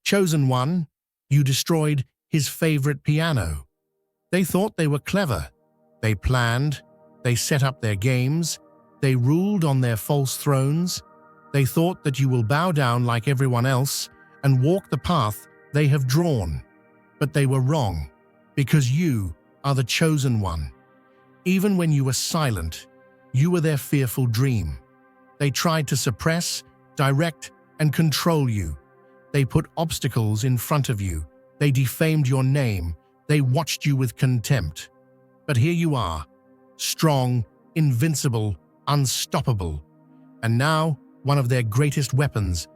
Chosen one, you destroyed his favorite piano. They thought they were clever. They planned. They set up their games. They ruled on their false thrones. They thought that you will bow down like everyone else and walk the path they have drawn. But they were wrong, because you are the chosen one. Even when you were silent, you were their fearful dream. They tried to suppress, direct, and control you. They put obstacles in front of you. They defamed your name. They watched you with contempt. But here you are, strong, invincible, unstoppable. And now, one of their greatest weapons,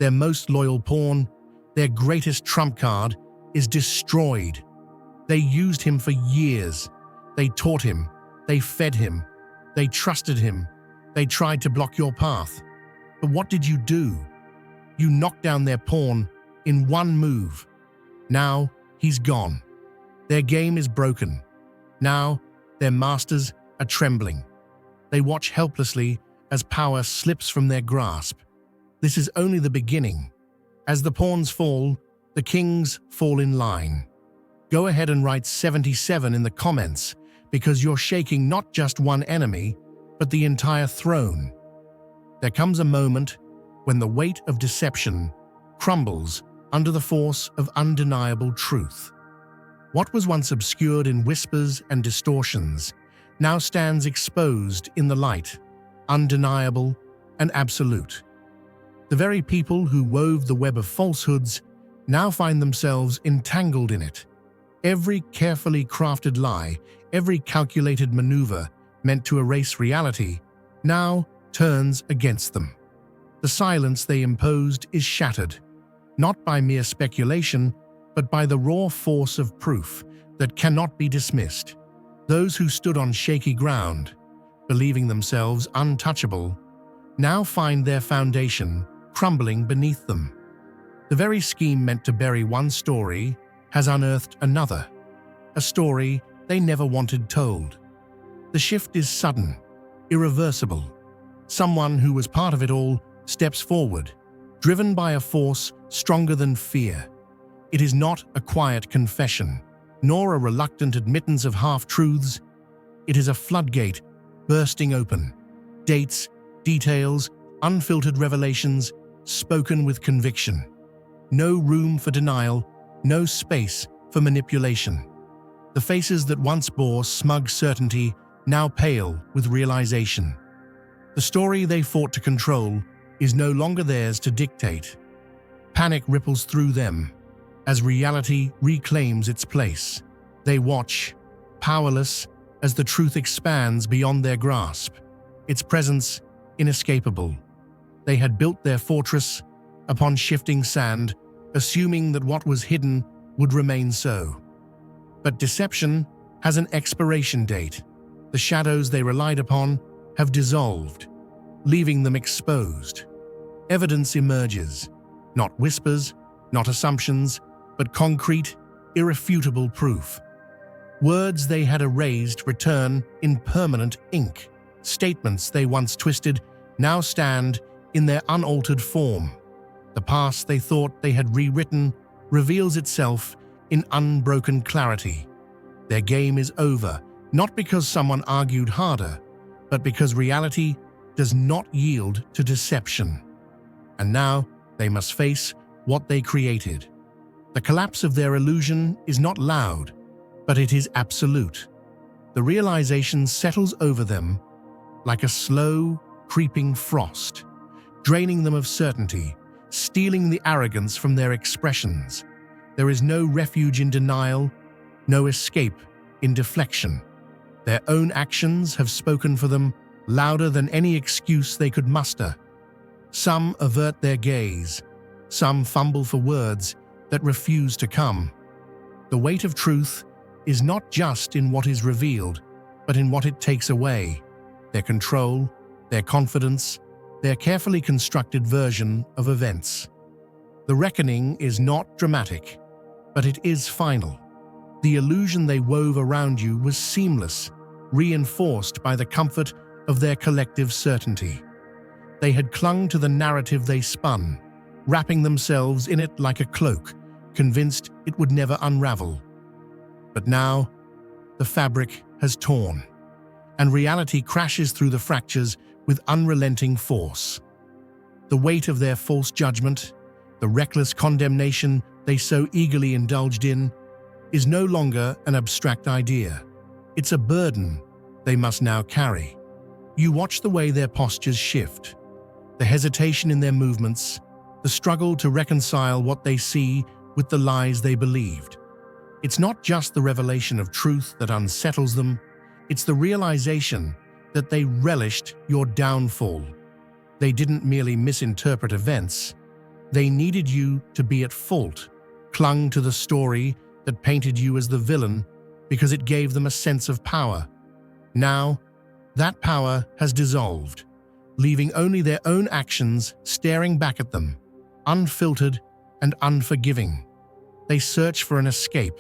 their most loyal pawn, their greatest trump card, is destroyed. They used him for years. They taught him. They fed him. They trusted him. They tried to block your path. But what did you do? You knocked down their pawn in one move. Now, he's gone. Their game is broken. Now, their masters are trembling. They watch helplessly as power slips from their grasp. This is only the beginning. As the pawns fall, the kings fall in line. Go ahead and write 77 in the comments, because you're shaking not just one enemy, but the entire throne. There comes a moment when the weight of deception crumbles under the force of undeniable truth. What was once obscured in whispers and distortions now stands exposed in the light, undeniable and absolute. The very people who wove the web of falsehoods now find themselves entangled in it. Every carefully crafted lie, every calculated maneuver meant to erase reality, now turns against them. The silence they imposed is shattered, not by mere speculation, but by the raw force of proof that cannot be dismissed. Those who stood on shaky ground, believing themselves untouchable, now find their foundation crumbling beneath them. The very scheme meant to bury one story has unearthed another, a story they never wanted told. The shift is sudden, irreversible. Someone who was part of it all steps forward, driven by a force stronger than fear. It is not a quiet confession, nor a reluctant admittance of half-truths. It is a floodgate bursting open. Dates, details, unfiltered revelations, spoken with conviction. No room for denial, no space for manipulation. The faces that once bore smug certainty now pale with realization. The story they fought to control is no longer theirs to dictate. Panic ripples through them as reality reclaims its place. They watch, powerless, as the truth expands beyond their grasp, its presence inescapable. They had built their fortress upon shifting sand, assuming that what was hidden would remain so. But deception has an expiration date. The shadows they relied upon have dissolved, leaving them exposed. Evidence emerges, not whispers, not assumptions, but concrete, irrefutable proof. Words they had erased return in permanent ink. Statements they once twisted now stand in their unaltered form. The past they thought they had rewritten reveals itself in unbroken clarity. Their game is over, not because someone argued harder, but because reality does not yield to deception. And now they must face what they created. The collapse of their illusion is not loud, but it is absolute. The realization settles over them like a slow, creeping frost, draining them of certainty, stealing the arrogance from their expressions. There is no refuge in denial, no escape in deflection. Their own actions have spoken for them louder than any excuse they could muster. Some avert their gaze, some fumble for words that refuse to come. The weight of truth is not just in what is revealed, but in what it takes away: their control, their confidence, their carefully constructed version of events. The reckoning is not dramatic, but it is final. The illusion they wove around you was seamless, reinforced by the comfort of their collective certainty. They had clung to the narrative they spun, wrapping themselves in it like a cloak, convinced it would never unravel. But now, the fabric has torn, and reality crashes through the fractures with unrelenting force. The weight of their false judgment, the reckless condemnation they so eagerly indulged in, is no longer an abstract idea. It's a burden they must now carry. You watch the way their postures shift, the hesitation in their movements, the struggle to reconcile what they see with the lies they believed. It's not just the revelation of truth that unsettles them, it's the realization that they relished your downfall. They didn't merely misinterpret events, they needed you to be at fault, clung to the story that painted you as the villain because it gave them a sense of power. Now, that power has dissolved, leaving only their own actions staring back at them, unfiltered and unforgiving. They search for an escape,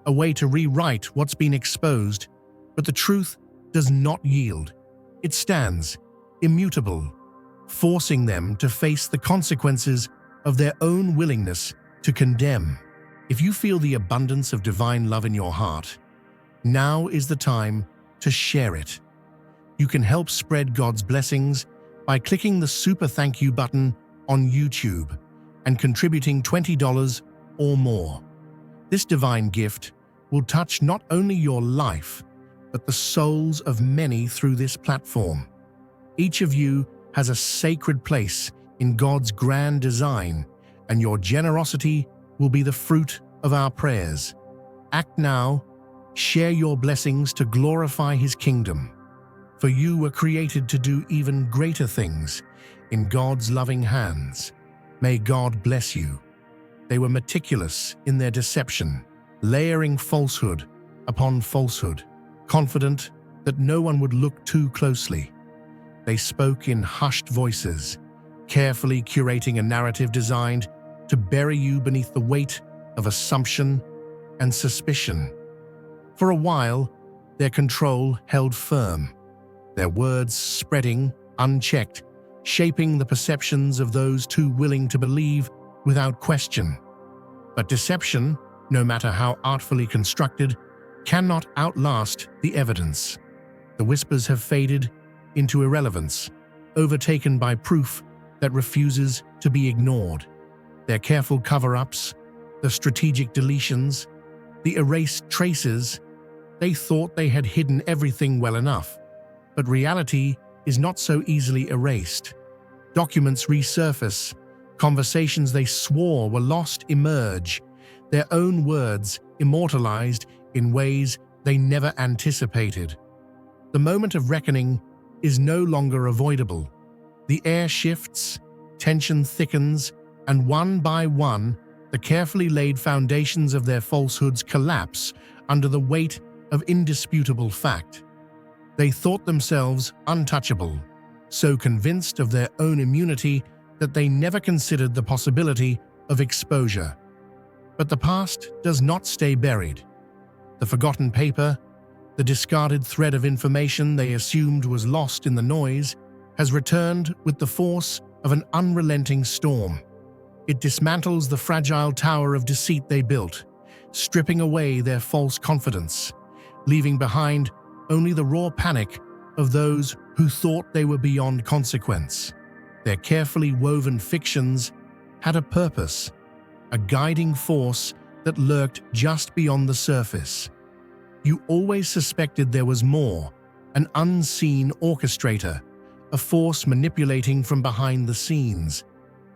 a way to rewrite what's been exposed, but the truth does not yield. It stands, immutable, forcing them to face the consequences of their own willingness to condemn. If you feel the abundance of divine love in your heart, now is the time to share it. You can help spread God's blessings by clicking the Super Thank You button on YouTube and contributing $20 or more. This divine gift will touch not only your life, but the souls of many through this platform. Each of you has a sacred place in God's grand design, and your generosity will be the fruit of our prayers. Act now, share your blessings to glorify His kingdom. For you were created to do even greater things in God's loving hands. May God bless you. They were meticulous in their deception, layering falsehood upon falsehood, confident that no one would look too closely. They spoke in hushed voices, carefully curating a narrative designed to bury you beneath the weight of assumption and suspicion. For a while, their control held firm, their words spreading, unchecked, shaping the perceptions of those too willing to believe without question. But deception, no matter how artfully constructed, cannot outlast the evidence. The whispers have faded into irrelevance, overtaken by proof that refuses to be ignored. Their careful cover-ups, the strategic deletions, the erased traces, they thought they had hidden everything well enough. But reality is not so easily erased. Documents resurface, conversations they swore were lost emerge, their own words immortalized in ways they never anticipated. The moment of reckoning is no longer avoidable. The air shifts, tension thickens, and one by one, the carefully laid foundations of their falsehoods collapse under the weight of indisputable fact. They thought themselves untouchable, so convinced of their own immunity that they never considered the possibility of exposure. But the past does not stay buried. The forgotten paper, the discarded thread of information they assumed was lost in the noise, has returned with the force of an unrelenting storm. It dismantles the fragile tower of deceit they built, stripping away their false confidence, leaving behind only the raw panic of those who thought they were beyond consequence. Their carefully woven fictions had a purpose, a guiding force that lurked just beyond the surface. You always suspected there was more, an unseen orchestrator, a force manipulating from behind the scenes.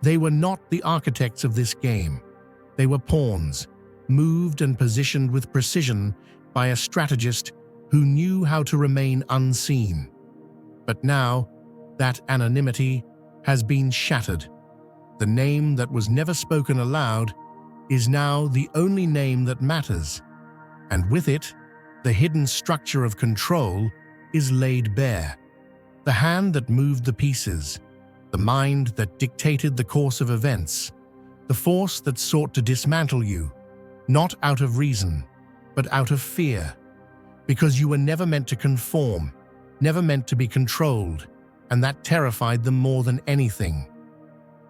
They were not the architects of this game. They were pawns, moved and positioned with precision by a strategist who knew how to remain unseen. But now, that anonymity has been shattered. The name that was never spoken aloud is now the only name that matters, and with it, the hidden structure of control is laid bare. The hand that moved the pieces, the mind that dictated the course of events, the force that sought to dismantle you, not out of reason, but out of fear, because you were never meant to conform, never meant to be controlled, and that terrified them more than anything.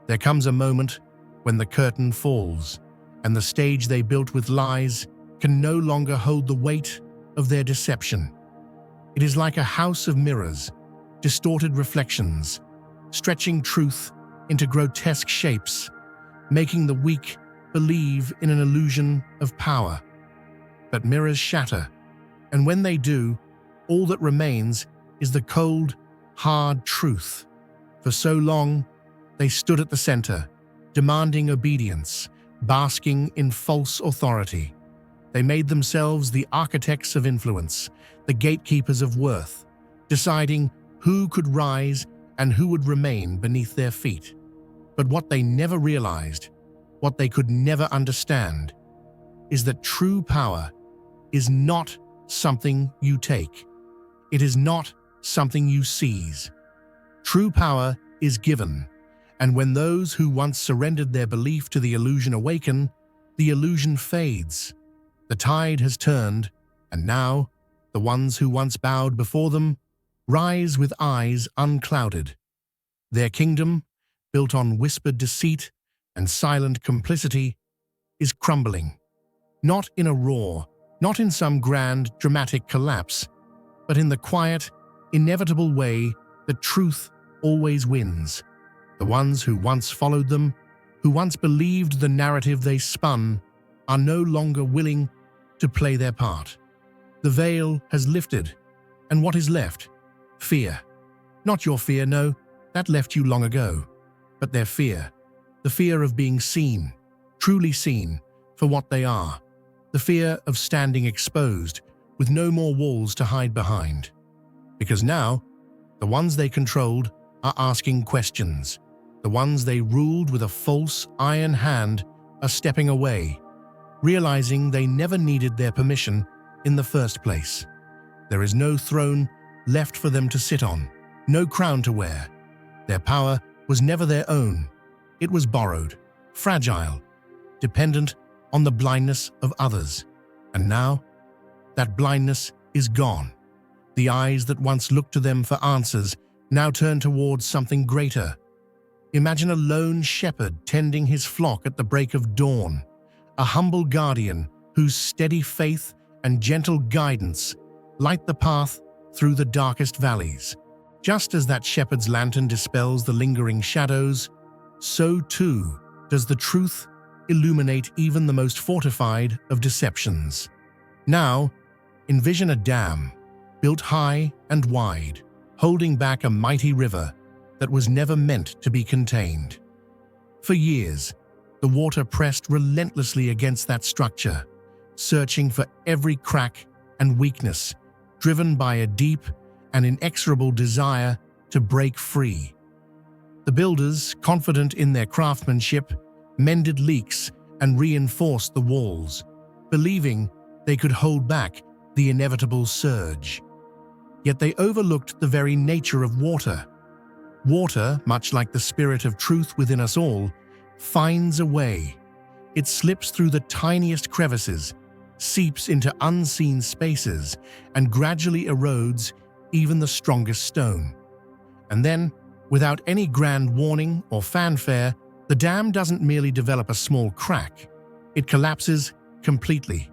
There comes a moment when the curtain falls, and the stage they built with lies can no longer hold the weight of their deception. It is like a house of mirrors, distorted reflections, stretching truth into grotesque shapes, making the weak believe in an illusion of power. But mirrors shatter, and when they do, all that remains is the cold, hard truth. For so long, they stood at the center, demanding obedience, basking in false authority. They made themselves the architects of influence, the gatekeepers of worth, deciding who could rise and who would remain beneath their feet. But what they never realized, what they could never understand, is that true power is not something you take. It is not something you seize. True power is given, and when those who once surrendered their belief to the illusion awaken, the illusion fades. The tide has turned, and now the ones who once bowed before them rise with eyes unclouded. Their kingdom, built on whispered deceit and silent complicity, is crumbling. Not in a roar, not in some grand, dramatic collapse, but in the quiet, inevitable way that truth always wins. The ones who once followed them, who once believed the narrative they spun, are no longer willing to play their part. The veil has lifted, and what is left? Fear. Not your fear, no, that left you long ago, but their fear. The fear of being seen, truly seen, for what they are. The fear of standing exposed, with no more walls to hide behind. Because now, the ones they controlled are asking questions. The ones they ruled with a false, iron hand are stepping away, realizing they never needed their permission in the first place. There is no throne left for them to sit on, no crown to wear. Their power was never their own. It was borrowed, fragile, dependent on the blindness of others. And now, that blindness is gone. The eyes that once looked to them for answers now turn towards something greater. Imagine a lone shepherd tending his flock at the break of dawn, a humble guardian whose steady faith and gentle guidance light the path through the darkest valleys. Just as that shepherd's lantern dispels the lingering shadows, so too does the truth illuminate even the most fortified of deceptions. Now, envision a dam, built high and wide, holding back a mighty river that was never meant to be contained. For years, the water pressed relentlessly against that structure, searching for every crack and weakness, driven by a deep and inexorable desire to break free. The builders, confident in their craftsmanship, mended leaks and reinforced the walls, believing they could hold back the inevitable surge. Yet they overlooked the very nature of water. Water, much like the spirit of truth within us all, finds a way. It slips through the tiniest crevices, seeps into unseen spaces, and gradually erodes even the strongest stone. And then, without any grand warning or fanfare, the dam doesn't merely develop a small crack, it collapses completely.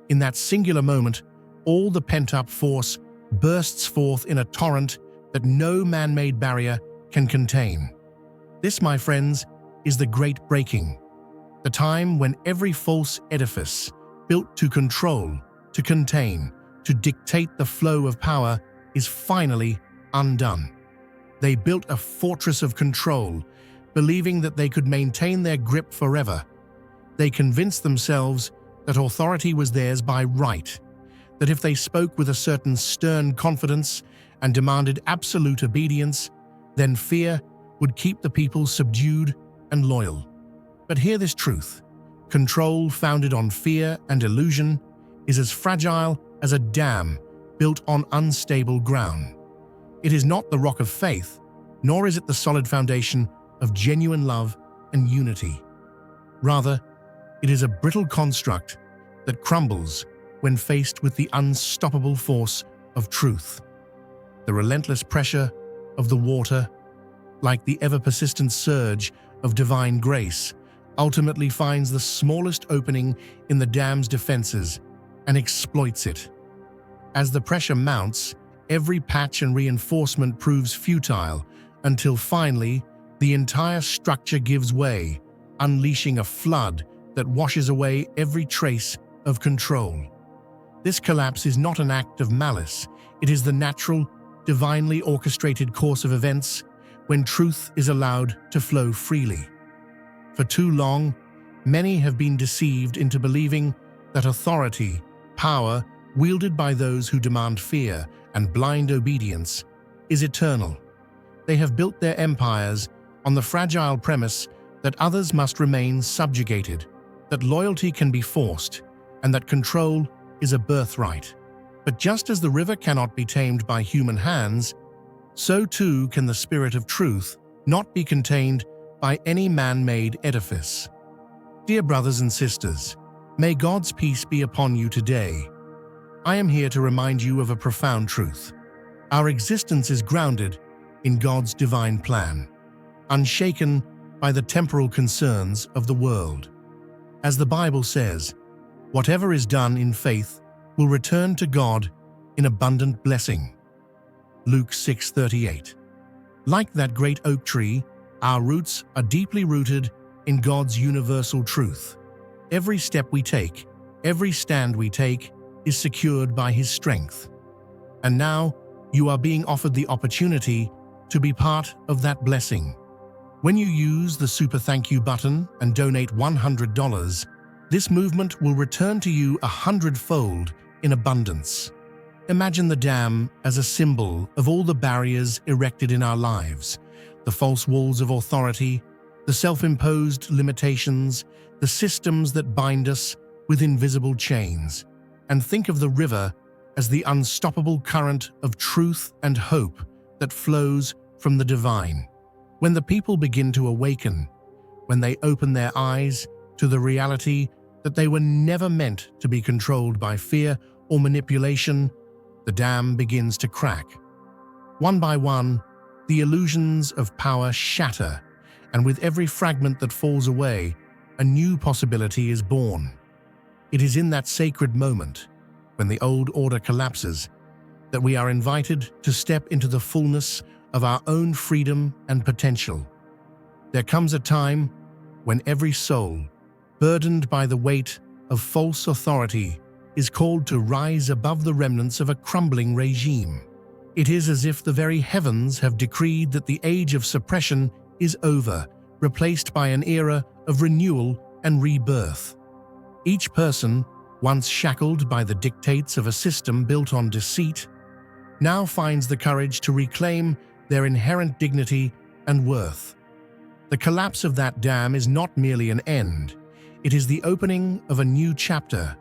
In that singular moment, all the pent-up force bursts forth in a torrent that no man-made barrier can contain. This, my friends, is the Great Breaking, the time when every false edifice, built to control, to contain, to dictate the flow of power, is finally undone. They built a fortress of control, believing that they could maintain their grip forever. They convinced themselves that authority was theirs by right, that if they spoke with a certain stern confidence and demanded absolute obedience, then fear would keep the people subdued and loyal. But hear this truth: control founded on fear and illusion is as fragile as a dam built on unstable ground. It is not the rock of faith, nor is it the solid foundation of genuine love and unity. Rather, it is a brittle construct that crumbles when faced with the unstoppable force of truth. The relentless pressure of the water, like the ever-persistent surge of divine grace, ultimately finds the smallest opening in the dam's defenses and exploits it. As the pressure mounts, every patch and reinforcement proves futile until finally the entire structure gives way, unleashing a flood that washes away every trace of control. This collapse is not an act of malice. It is the natural, divinely orchestrated course of events when truth is allowed to flow freely. For too long, many have been deceived into believing that authority, power, wielded by those who demand fear and blind obedience, is eternal. They have built their empires on the fragile premise that others must remain subjugated, that loyalty can be forced, and that control is a birthright. But just as the river cannot be tamed by human hands, so too can the spirit of truth not be contained by any man-made edifice. Dear brothers and sisters, may God's peace be upon you today. I am here to remind you of a profound truth. Our existence is grounded in God's divine plan, unshaken by the temporal concerns of the world. As the Bible says, whatever is done in faith will return to God in abundant blessing. Luke 6:38. Like that great oak tree, our roots are deeply rooted in God's universal truth. Every step we take, every stand we take, is secured by His strength. And now, you are being offered the opportunity to be part of that blessing. When you use the Super Thank You button and donate $100, this movement will return to you 100-fold in abundance. Imagine the dam as a symbol of all the barriers erected in our lives, the false walls of authority, the self-imposed limitations, the systems that bind us with invisible chains. And think of the river as the unstoppable current of truth and hope that flows from the divine. When the people begin to awaken, when they open their eyes to the reality that they were never meant to be controlled by fear or manipulation, the dam begins to crack. One by one, the illusions of power shatter, and with every fragment that falls away, a new possibility is born. It is in that sacred moment, when the old order collapses, that we are invited to step into the fullness of our own freedom and potential. There comes a time when every soul, burdened by the weight of false authority, is called to rise above the remnants of a crumbling regime. It is as if the very heavens have decreed that the age of suppression is over, replaced by an era of renewal and rebirth. Each person, once shackled by the dictates of a system built on deceit, now finds the courage to reclaim their inherent dignity and worth. The collapse of that dam is not merely an end, it is the opening of a new chapter,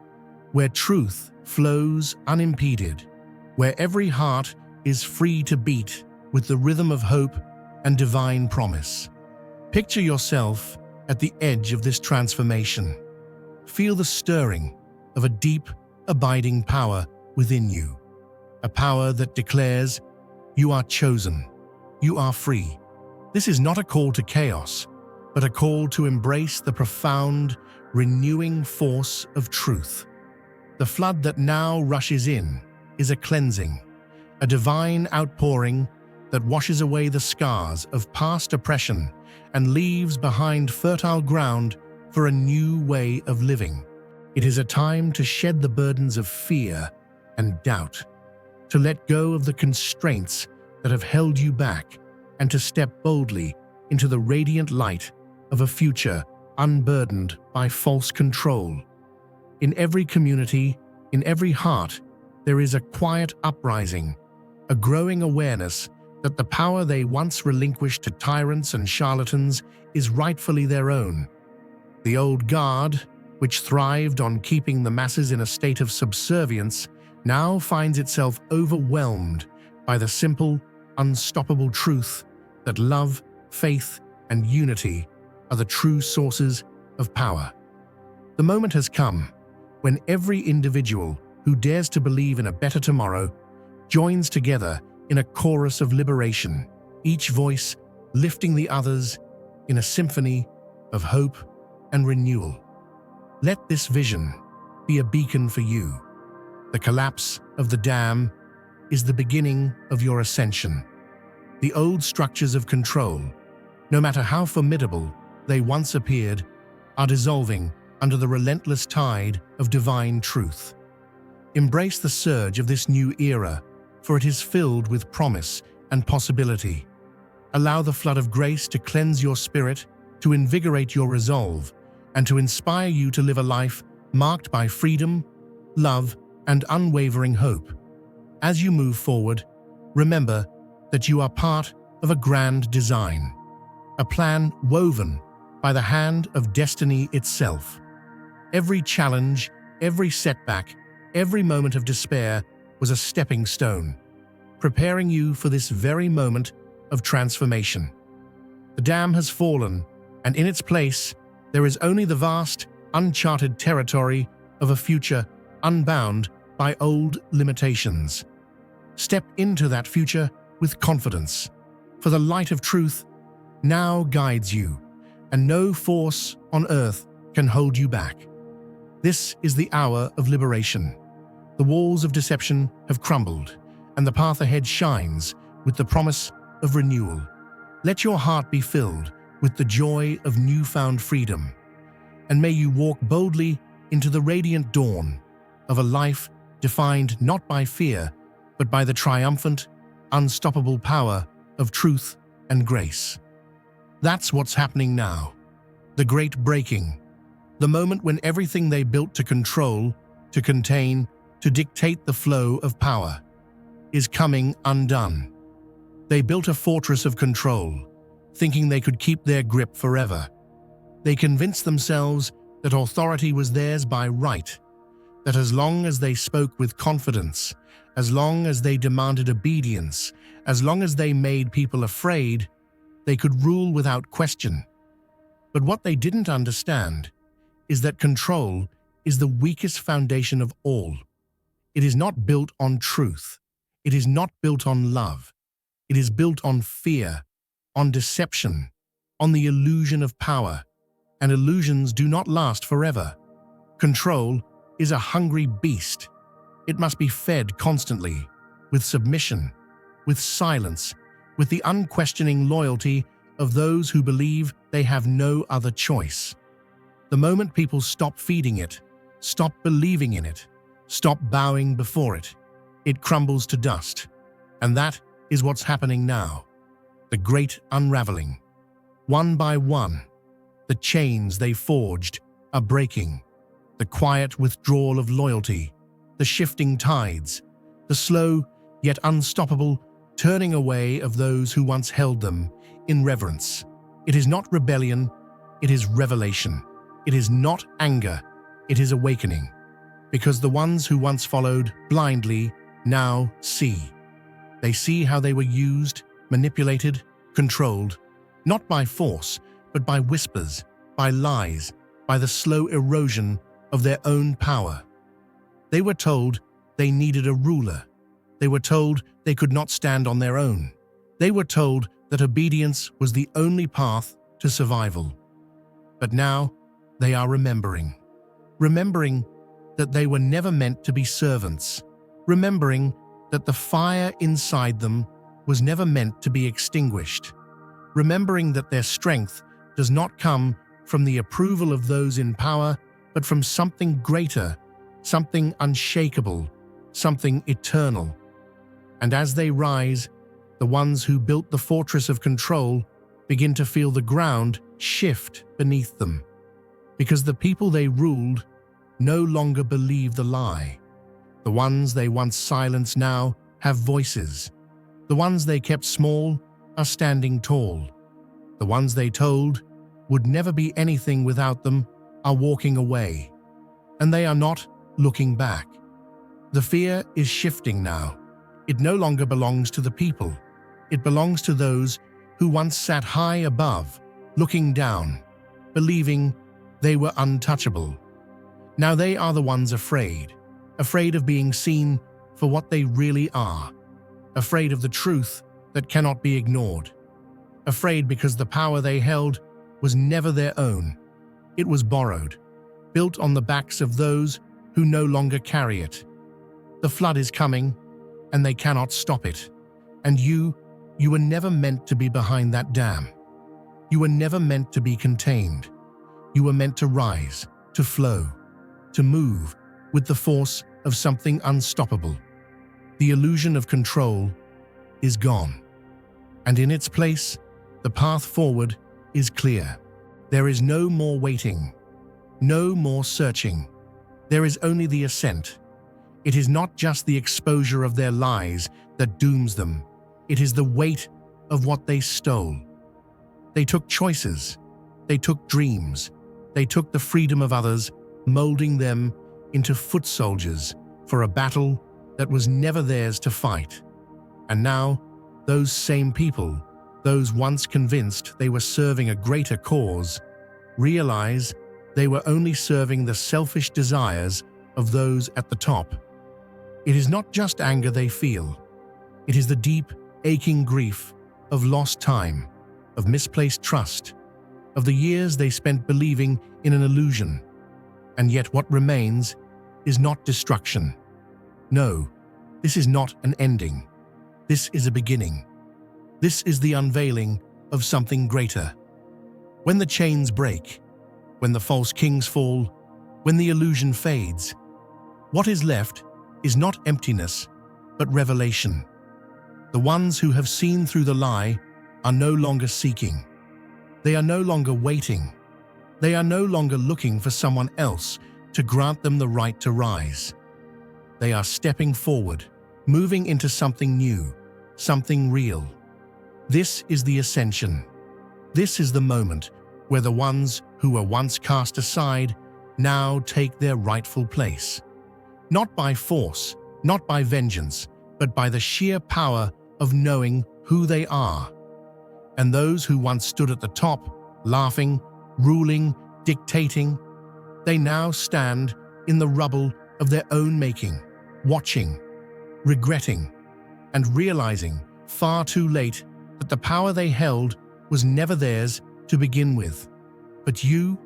where truth flows unimpeded, where every heart is free to beat with the rhythm of hope and divine promise. Picture yourself at the edge of this transformation. Feel the stirring of a deep, abiding power within you, a power that declares, you are chosen, you are free. This is not a call to chaos, but a call to embrace the profound, renewing force of truth. The flood that now rushes in is a cleansing, a divine outpouring that washes away the scars of past oppression and leaves behind fertile ground for a new way of living. It is a time to shed the burdens of fear and doubt, to let go of the constraints that have held you back, and to step boldly into the radiant light of a future unburdened by false control. In every community, in every heart, there is a quiet uprising, a growing awareness that the power they once relinquished to tyrants and charlatans is rightfully their own. The old guard, which thrived on keeping the masses in a state of subservience, now finds itself overwhelmed by the simple, unstoppable truth that love, faith, and unity are the true sources of power. The moment has come when every individual who dares to believe in a better tomorrow joins together in a chorus of liberation, each voice lifting the others in a symphony of hope and renewal. Let this vision be a beacon for you. The collapse of the dam is the beginning of your ascension. The old structures of control, no matter how formidable they once appeared, are dissolving under the relentless tide of divine truth. Embrace the surge of this new era, for it is filled with promise and possibility. Allow the flood of grace to cleanse your spirit, to invigorate your resolve, and to inspire you to live a life marked by freedom, love, and unwavering hope. As you move forward, remember that you are part of a grand design, a plan woven by the hand of destiny itself. Every challenge, every setback, every moment of despair was a stepping stone, preparing you for this very moment of transformation. The dam has fallen, and in its place, there is only the vast, uncharted territory of a future unbound by old limitations. Step into that future with confidence, for the light of truth now guides you, and no force on earth can hold you back. This is the hour of liberation. The walls of deception have crumbled, and the path ahead shines with the promise of renewal. Let your heart be filled with the joy of newfound freedom, and may you walk boldly into the radiant dawn of a life defined not by fear, but by the triumphant, unstoppable power of truth and grace. That's what's happening now. The great breaking. The moment when everything they built to control, to contain, to dictate the flow of power, is coming undone. They built a fortress of control, thinking they could keep their grip forever. They convinced themselves that authority was theirs by right, that as long as they spoke with confidence, as long as they demanded obedience, as long as they made people afraid, they could rule without question. But what they didn't understand is that control is the weakest foundation of all. It is not built on truth. It is not built on love. It is built on fear, on deception, on the illusion of power. And illusions do not last forever. Control is a hungry beast. It must be fed constantly, with submission, with silence, with the unquestioning loyalty of those who believe they have no other choice. The moment people stop feeding it, stop believing in it, stop bowing before it, it crumbles to dust. And that is what's happening now. The great unraveling. One by one, the chains they forged are breaking. The quiet withdrawal of loyalty, the shifting tides, the slow yet unstoppable turning away of those who once held them in reverence. It is not rebellion, it is revelation. It is not anger, it is awakening. Because the ones who once followed blindly now see. They see how they were used, manipulated, controlled, not by force, but by whispers, by lies, by the slow erosion of their own power. They were told they needed a ruler. They were told they could not stand on their own. They were told that obedience was the only path to survival. But now they are remembering that they were never meant to be servants, remembering that the fire inside them was never meant to be extinguished, remembering that their strength does not come from the approval of those in power, but from something greater, something unshakable, something eternal. And as they rise, the ones who built the fortress of control begin to feel the ground shift beneath them, because the people they ruled no longer believe the lie. The ones they once silenced now have voices. The ones they kept small are standing tall. The ones they told would never be anything without them are walking away, and they are not looking back. The fear is shifting now. It no longer belongs to the people. It belongs to those who once sat high above, looking down, believing they were untouchable. Now they are the ones afraid of being seen for what they really are, afraid of the truth that cannot be ignored, afraid because the power they held was never their own. It was borrowed, built on the backs of those who no longer carry it. The flood is coming, and they cannot stop it. And you were never meant to be behind that dam. You were never meant to be contained. You were meant to rise, to flow, to move with the force of something unstoppable. The illusion of control is gone. And in its place, the path forward is clear. There is no more waiting, no more searching. There is only the ascent. It is not just the exposure of their lies that dooms them. It is the weight of what they stole. They took choices. They took dreams. They took the freedom of others, molding them into foot soldiers for a battle that was never theirs to fight. And now, those same people, those once convinced they were serving a greater cause, realize they were only serving the selfish desires of those at the top. It is not just anger they feel. It is the deep, aching grief of lost time, of misplaced trust, of the years they spent believing in an illusion. And yet what remains is not destruction. No, this is not an ending. This is a beginning. This is the unveiling of something greater. When the chains break, when the false kings fall, when the illusion fades, what is left is not emptiness, but revelation. The ones who have seen through the lie are no longer seeking. They are no longer waiting. They are no longer looking for someone else to grant them the right to rise. They are stepping forward, moving into something new, something real. This is the ascension. This is the moment where the ones who were once cast aside now take their rightful place. Not by force, not by vengeance, but by the sheer power of knowing who they are. And those who once stood at the top, laughing, ruling, dictating, they now stand in the rubble of their own making, watching, regretting, and realizing far too late that the power they held was never theirs to begin with. But you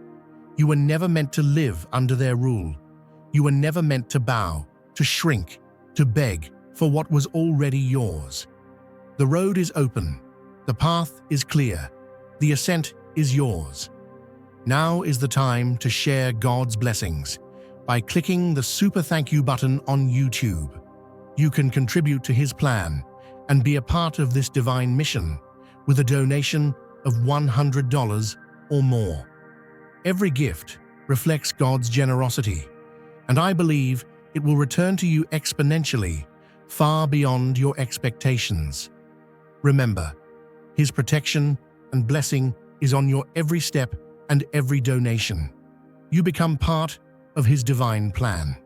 were never meant to live under their rule. You were never meant to bow, to shrink, to beg for what was already yours. The road is open. The path is clear. The ascent is yours. Now is the time to share God's blessings by clicking the super thank you button on YouTube. You can contribute to His plan and be a part of this divine mission with a donation of $100 or more. Every gift reflects God's generosity, and I believe it will return to you exponentially, far beyond your expectations. Remember, His protection and blessing is on your every step and every donation. You become part of His divine plan.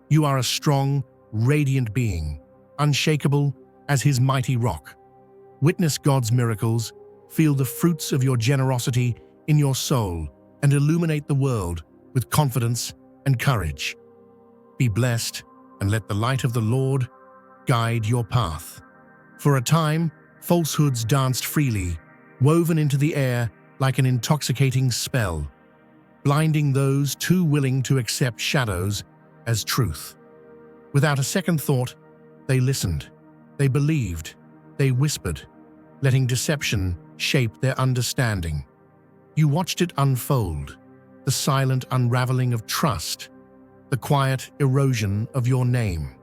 You are a strong, radiant being, unshakable as His mighty rock. Witness God's miracles, feel the fruits of your generosity in your soul, and illuminate the world with confidence and courage. Be blessed, and let the light of the Lord guide your path. For a time, falsehoods danced freely, woven into the air like an intoxicating spell, blinding those too willing to accept shadows as truth. Without a second thought, they listened, they believed, they whispered, letting deception shape their understanding. You watched it unfold, the silent unraveling of trust, the quiet erosion of your name.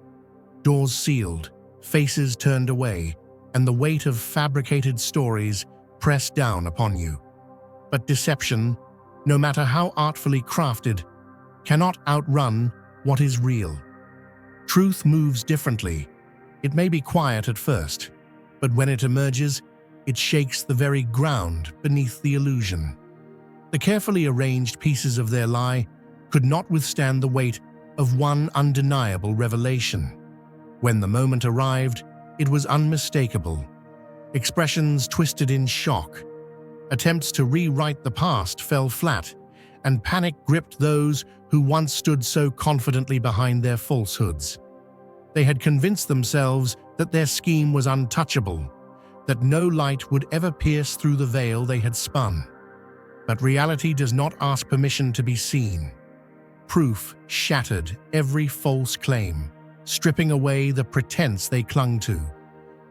Doors sealed, faces turned away, and the weight of fabricated stories pressed down upon you. But deception, no matter how artfully crafted, cannot outrun what is real. Truth moves differently. It may be quiet at first, but when it emerges, it shakes the very ground beneath the illusion. The carefully arranged pieces of their lie could not withstand the weight of one undeniable revelation. When the moment arrived, it was unmistakable. Expressions twisted in shock. Attempts to rewrite the past fell flat, and panic gripped those who once stood so confidently behind their falsehoods. They had convinced themselves that their scheme was untouchable, that no light would ever pierce through the veil they had spun. But reality does not ask permission to be seen. Proof shattered every false claim, stripping away the pretense they clung to.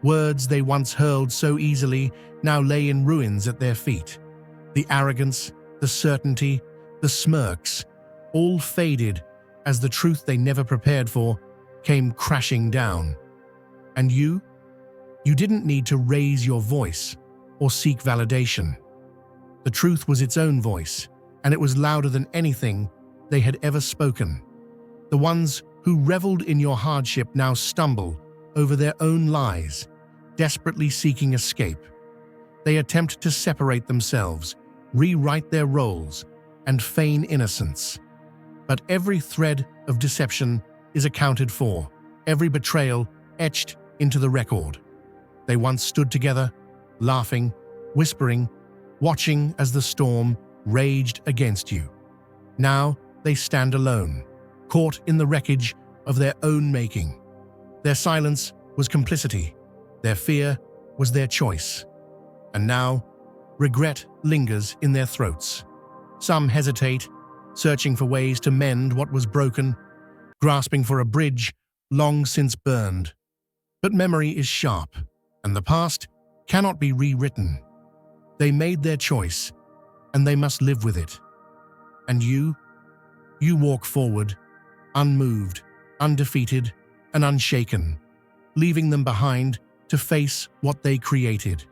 Words they once hurled so easily now lay in ruins at their feet. The arrogance, the certainty, the smirks, all faded as the truth they never prepared for came crashing down. And you didn't need to raise your voice or seek validation. The truth was its own voice, and it was louder than anything they had ever spoken. The ones who reveled in your hardship now stumble over their own lies, desperately seeking escape. They attempt to separate themselves, rewrite their roles, and feign innocence. But every thread of deception is accounted for, every betrayal etched into the record. They once stood together, laughing, whispering, watching as the storm raged against you. Now they stand alone, caught in the wreckage of their own making. Their silence was complicity, their fear was their choice. And now, regret lingers in their throats. Some hesitate, searching for ways to mend what was broken, grasping for a bridge long since burned. But memory is sharp, and the past cannot be rewritten. They made their choice, and they must live with it. And you walk forward, unmoved, undefeated, and unshaken, leaving them behind to face what they created.